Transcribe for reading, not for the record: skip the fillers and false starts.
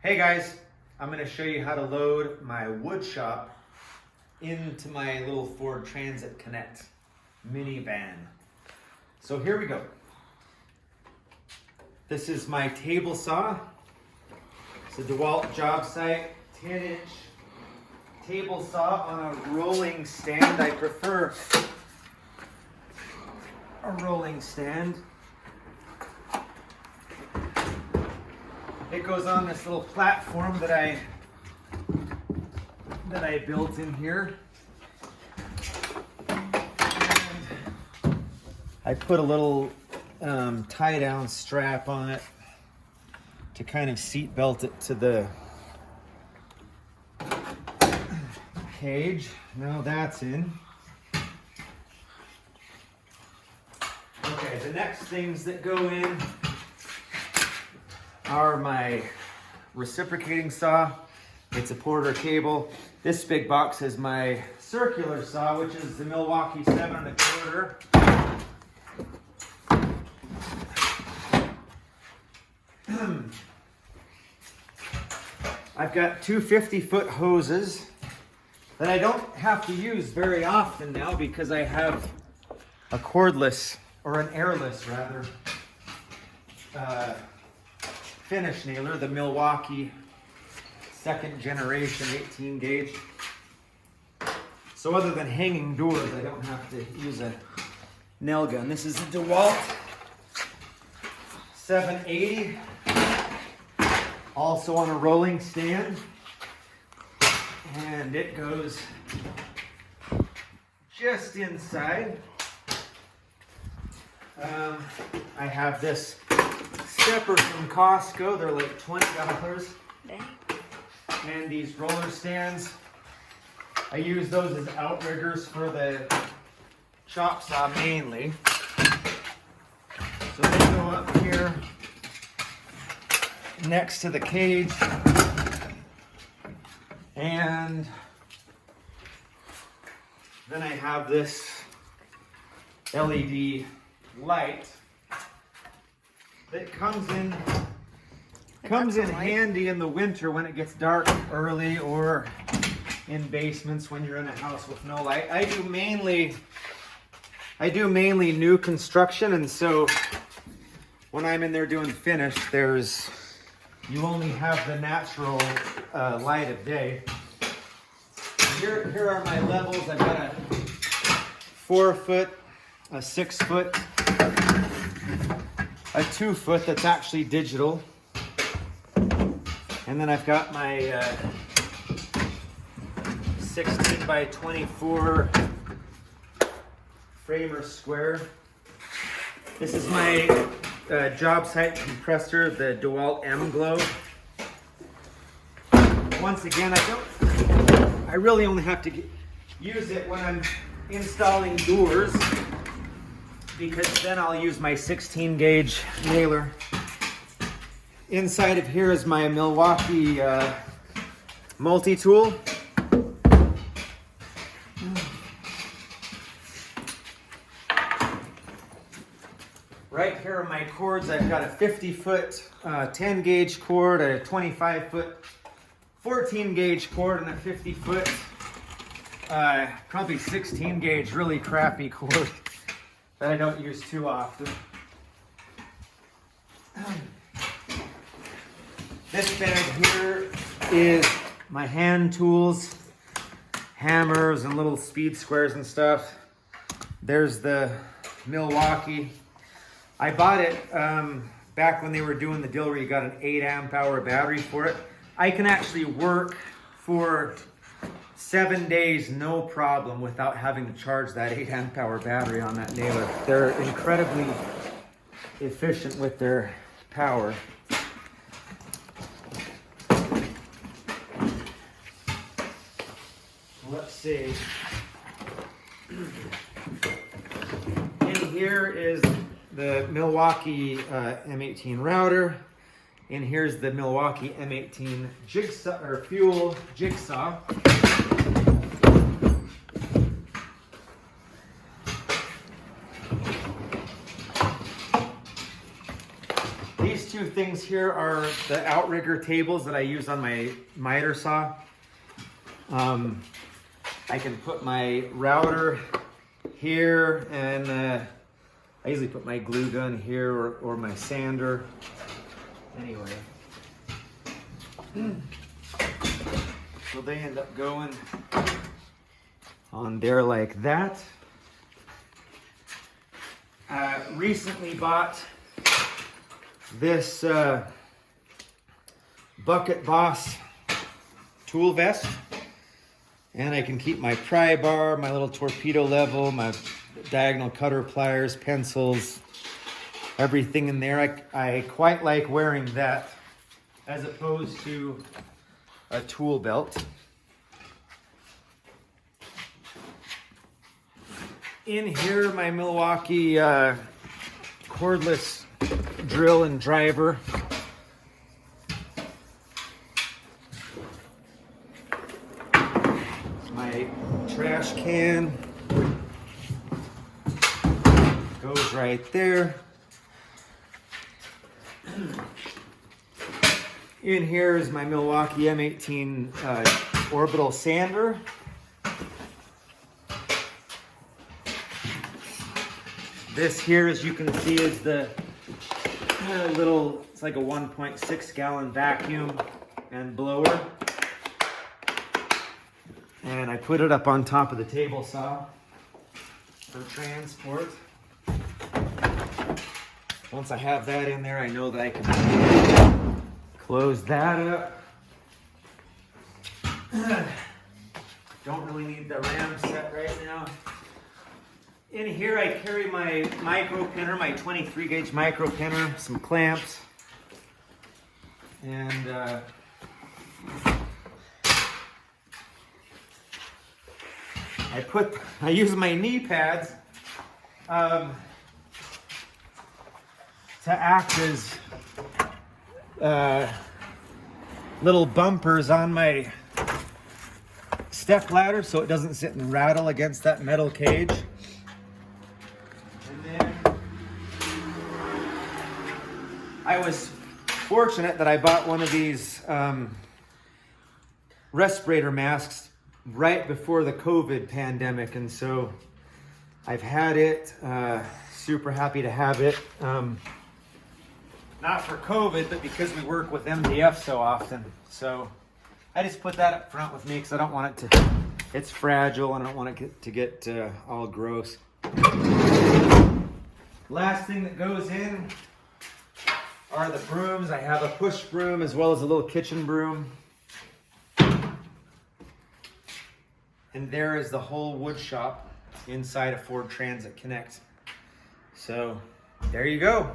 Hey guys, I'm going to show you how to load my wood shop into my little Ford Transit Connect minivan. So here we go. This is my table saw. It's a DeWalt job site 10-inch table saw on a rolling stand. I prefer a rolling stand. It goes on this little platform that I built in here. And I put a little tie down strap on it to kind of seat belt it to the cage. Now that's in. Okay, the next things that go in are my reciprocating saw. It's a Porter cable. This big box is my circular saw, which is the Milwaukee 7 1/4. I've got two 50-foot hoses that I don't have to use very often now because I have a cordless, or an airless rather, finish nailer, the Milwaukee 2nd generation 18 gauge. So other than hanging doors, I don't have to use a nail gun. This is a DeWalt 780, also on a rolling stand, and it goes just inside. I have this stepper from Costco. They're like $20. And these roller stands, I use those as outriggers for the chop saw mainly. So they go up here next to the cage, and then I have this LED light that comes in handy in the winter when it gets dark early, or in basements when you're in a house with no light. I do mainly new construction, and so when I'm in there doing finish, you only have the natural light of day. Here are my levels. I've got a 4-foot, a 6-foot, a 2-foot that's actually digital. And then I've got my 16 by 24 framer square. This is my job site compressor, the DeWalt M-Glow. Once again, I really only have to use it when I'm installing doors, because then I'll use my 16 gauge nailer. Inside of here is my Milwaukee multi-tool. Right here are my cords. I've got a 50-foot 10 gauge cord, a 25-foot 14 gauge cord, and a 50-foot probably 16 gauge really crappy cord that I don't use too often. This bag here is my hand tools, hammers and little speed squares and stuff. There's the Milwaukee. I bought it back when they were doing the deal where you got an 8-amp-hour battery for it. I can actually work for 7 days no problem without having to charge that 8-amp-hour battery on that nailer. They're incredibly efficient with their power. Let's see. In here is the Milwaukee M18 router. And here's the Milwaukee M18 jigsaw, or fuel jigsaw. These two things things here are the outrigger tables that I use on my miter saw. I can put my router here, and I usually put my glue gun here or my sander. Anyway, so they end up going on there like that. Recently bought this Bucket Boss tool vest, and I can keep my pry bar, my little torpedo level, my diagonal cutter pliers, pencils, everything in there. I quite like wearing that as opposed to a tool belt. In here, my Milwaukee cordless drill and driver. My trash can goes right there. In here is my Milwaukee M18 orbital sander. This here, as you can see, is the little, it's like a 1.6 gallon vacuum and blower. And I put it up on top of the table saw for transport. Once I have that in there, I know that I can close that up. Don't really need the RAM set right now. In here I carry my micro pinner, my 23 gauge micro pinner, some clamps, and I use my knee pads to act as little bumpers on my step ladder so it doesn't sit and rattle against that metal cage. And then I was fortunate that I bought one of these respirator masks right before the COVID pandemic, and so I've had it. Super happy to have it. Not for COVID, but because we work with MDF so often. So I just put that up front with me because I don't want it to, it's fragile and I don't want it to get all gross. Last thing that goes in are the brooms. I have a push broom as well as a little kitchen broom. And there is the whole wood shop inside a Ford Transit Connect. So there you go.